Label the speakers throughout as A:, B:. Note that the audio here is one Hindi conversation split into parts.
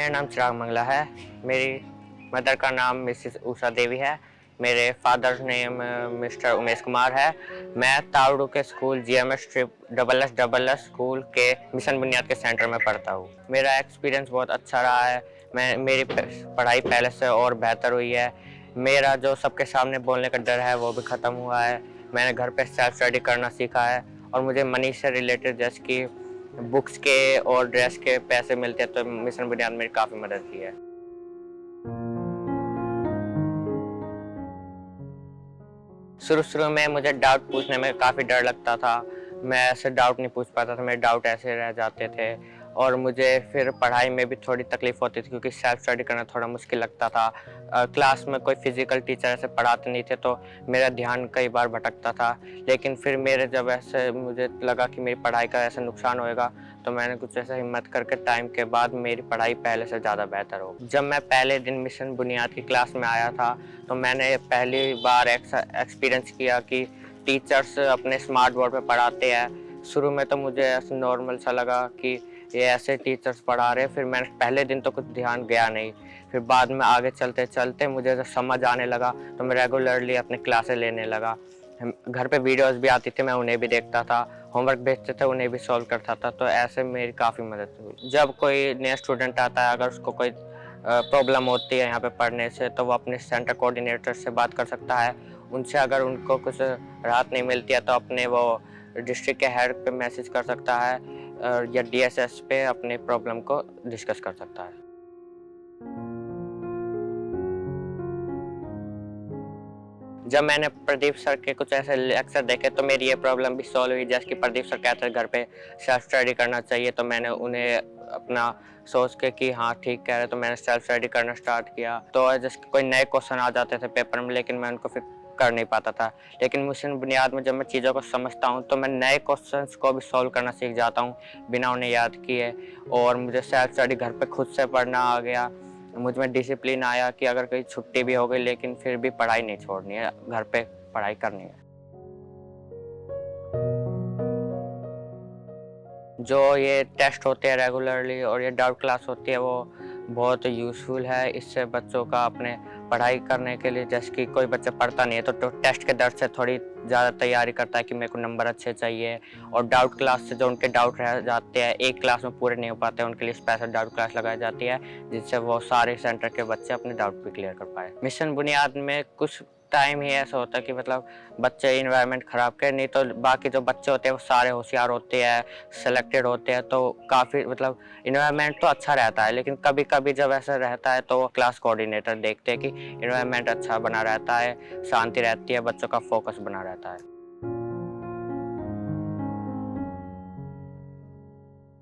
A: मेरा नाम चिराग मंगला है। मेरी मदर का नाम मिसेस उषा देवी है। मेरे father name mister Umesh Kumar है। मैं तावड़ू के school GMS trip double S school के मिशन बुनियाद के सेंटर में पढ़ता हूँ। मेरा एक्सपीरियंस बहुत अच्छा रहा है। मेरी पढ़ाई पहले से और बेहतर हुई है। मेरा जो सबके सामने बोलने का डर है वो भी ख़त्म हुआ है। मैंने घर पे सेल्फ स्टडी करना सीखा है और मुझे मनी से रिलेटेड जैसे कि बुक्स के और ड्रेस के पैसे मिलते हैं, तो मिशन बुनियाद मेरी काफ़ी मदद की है। शुरू-शुरू में मुझे डाउट पूछने में काफ़ी डर लगता था। मैं ऐसे डाउट नहीं पूछ पाता था, मेरे डाउट ऐसे रह जाते थे और मुझे फिर पढ़ाई में भी थोड़ी तकलीफ़ होती थी क्योंकि सेल्फ स्टडी करना थोड़ा मुश्किल लगता था। क्लास में कोई फ़िज़िकल टीचर ऐसे पढ़ाते नहीं थे, तो मेरा ध्यान कई बार भटकता था। लेकिन फिर मेरे जब ऐसे मुझे लगा कि मेरी पढ़ाई का ऐसा नुकसान होएगा, तो मैंने कुछ ऐसा हिम्मत करके टाइम के बाद मेरी पढ़ाई पहले से ज़्यादा बेहतर हो। जब मैं पहले दिन मिशन बुनियाद की क्लास में आया था, तो मैंने पहली बार एक्सपीरियंस किया कि टीचर्स अपने स्मार्ट बोर्ड पे पढ़ाते हैं। शुरू में तो मुझे ऐसे नॉर्मल सा लगा कि ये ऐसे टीचर्स पढ़ा रहे हैं। फिर मैंने पहले दिन तो कुछ ध्यान गया नहीं। फिर बाद में आगे चलते-चलते मुझे जब समझ आने लगा, तो मैं रेगुलरली अपनी क्लासें लेने लगा। घर पे वीडियोस भी आती थी, मैं उन्हें भी देखता था। होमवर्क भेजते थे, उन्हें भी सॉल्व करता था। तो ऐसे मेरी काफ़ी मदद हुई। जब कोई नया स्टूडेंट आता है, अगर उसको कोई प्रॉब्लम होती है यहाँ पे पढ़ने से, तो वो अपने सेंटर कोऑर्डिनेटर से बात कर सकता है। उनसे अगर उनको कुछ राहत नहीं मिलती है, तो अपने वो डिस्ट्रिक्ट के हेड पे मैसेज कर सकता है या डीएसएस पे अपने प्रॉब्लम को डिस्कस कर सकता है। जब मैंने प्रदीप सर के कुछ ऐसे लेक्चर देखे, तो मेरी ये प्रॉब्लम भी सॉल्व हुई। जैसे कि प्रदीप सर कहते हैं घर पे सेल्फ स्टडी करना चाहिए, तो मैंने उन्हें अपना सोच के कि हाँ ठीक कह रहे हैं, तो मैंने सेल्फ स्टडी करना स्टार्ट किया। तो जैसे कोई नए क्वेश्चन आ जाते थे पेपर में, लेकिन मैं उनको फिर कर नहीं पाता था। लेकिन मिशन बुनियाद में जब मैं चीज़ों को समझता हूँ, तो मैं नए क्वेश्चंस को भी सॉल्व करना सीख जाता हूँ बिना उन्हें याद किए। और मुझे सेल्फ स्टडी घर पे खुद से पढ़ना आ गया। मुझ में डिसिप्लिन आया कि अगर कहीं छुट्टी भी हो गई, लेकिन फिर भी पढ़ाई नहीं छोड़नी है, घर पे पढ़ाई करनी है। जो ये टेस्ट होते हैं रेगुलरली और ये डाउट क्लास होती है, वो बहुत यूज़फुल है। इससे बच्चों का अपने पढ़ाई करने के लिए, जैसे कि कोई बच्चा पढ़ता नहीं है तो टेस्ट के डर से थोड़ी ज़्यादा तैयारी करता है कि मेरे को नंबर अच्छे चाहिए। और डाउट क्लास से जो उनके डाउट रह जाते हैं, एक क्लास में पूरे नहीं हो पाते, उनके लिए स्पेशल डाउट क्लास लगाई जाती है, जिससे वो सारे सेंटर के बच्चे अपने डाउट भी क्लियर कर पाए। मिशन बुनियाद में कुछ टाइम ही ऐसा होता है कि मतलब बच्चे इन्वायरमेंट ख़राब करें, नहीं तो बाकी जो बच्चे होते हैं वो सारे होशियार होते हैं, सेलेक्टेड होते हैं, तो काफ़ी मतलब इन्वायरमेंट तो अच्छा रहता है। लेकिन कभी-कभी जब ऐसा रहता है, तो क्लास कोऑर्डिनेटर देखते हैं कि इन्वायरमेंट अच्छा बना रहता है, शांति रहती है, बच्चों का फोकस बना रहता है।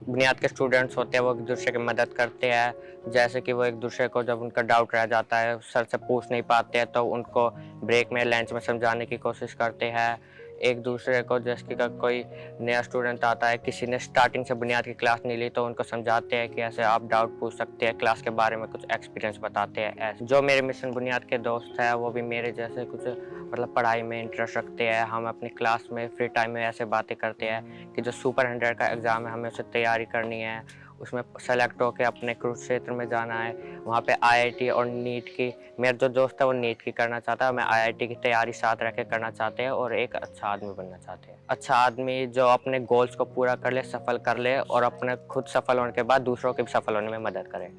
A: बुनियाद के स्टूडेंट्स होते हैं, वो एक-दूसरे की मदद करते हैं। जैसे कि वो एक-दूसरे को जब उनका डाउट रह जाता है, सर से पूछ नहीं पाते हैं, तो उनको ब्रेक में, लंच में समझाने की कोशिश करते हैं। एक-दूसरे को जैसे कि अगर कोई नया स्टूडेंट आता है, किसी ने स्टार्टिंग से बुनियाद की क्लास नहीं ली, तो उनको समझाते हैं कि ऐसे आप डाउट पूछ सकते हैं, क्लास के बारे में कुछ एक्सपीरियंस बताते हैं। ऐसे जो मेरे मिशन बुनियाद के दोस्त हैं, वो भी मेरे जैसे कुछ मतलब पढ़ाई में इंटरेस्ट रखते हैं। हम अपनी क्लास में फ्री टाइम में ऐसे बातें करते हैं कि जो सुपर 100 का एग्ज़ाम है, हमें उससे तैयारी करनी है, उसमें सेलेक्ट होके अपने कुरुक्षेत्र में जाना है। वहाँ पे आईआईटी और नीट की, मेरा जो दोस्त है वो नीट की करना चाहता है, मैं आईआईटी की तैयारी साथ रख के करना चाहते हैं और एक अच्छा आदमी बनना चाहते हैं। अच्छा आदमी जो अपने गोल्स को पूरा कर ले, सफल कर ले और अपने खुद सफल होने के बाद दूसरों के भी सफल होने में मदद करे।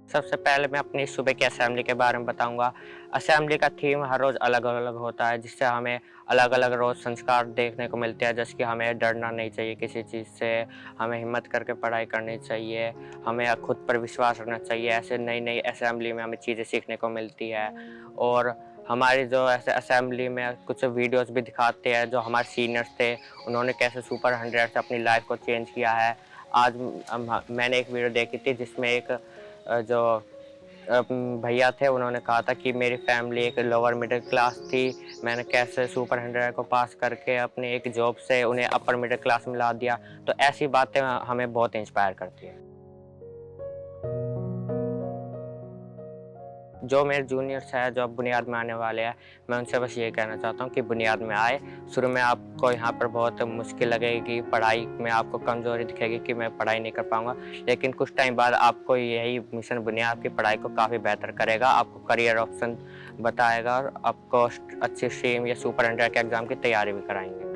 A: सबसे पहले मैं अपनी सुबह की असेंबली के बारे में बताऊँगा। असेंबली का थीम हर रोज़ अलग-अलग होता है, जिससे हमें अलग-अलग रोज़ संस्कार देखने को मिलते हैं, जैसे कि हमें डरना नहीं चाहिए किसी चीज़ से, हमें हिम्मत करके पढ़ाई करनी चाहिए, हमें खुद पर विश्वास रखना चाहिए। ऐसे नई-नई असेंबली में हमें चीज़ें सीखने को मिलती है। और हमारी जो ऐसे असेंबली में कुछ वीडियोज़ भी दिखाते हैं, जो हमारे सीनियर्स थे, उन्होंने कैसे सुपर 100 से अपनी लाइफ़ को चेंज किया है। आज मैंने एक वीडियो देखी थी जिसमें एक जो भैया थे, उन्होंने कहा था कि मेरी फैमिली एक लोअर मिडिल क्लास थी, मैंने कैसे सुपर 100 को पास करके अपनी एक जॉब से उन्हें अपर मिडिल क्लास में ला दिया। तो ऐसी बातें हमें बहुत इंस्पायर करती हैं। जो मेरे जूनियर्स हैं, जो अब बुनियाद में आने वाले हैं, मैं उनसे बस ये कहना चाहता हूँ कि बुनियाद में आए। शुरू में आपको यहाँ पर बहुत मुश्किल लगेगी, पढ़ाई में आपको कमज़ोरी दिखेगी कि मैं पढ़ाई नहीं कर पाऊँगा, लेकिन कुछ टाइम बाद आपको यही मिशन बुनियाद आपकी पढ़ाई को काफ़ी बेहतर करेगा, आपको करियर ऑप्शन बताएगा और आपको अच्छी स्ट्रीम या सुपरिटेंडेंट के एग्ज़ाम की तैयारी भी कराएँगे।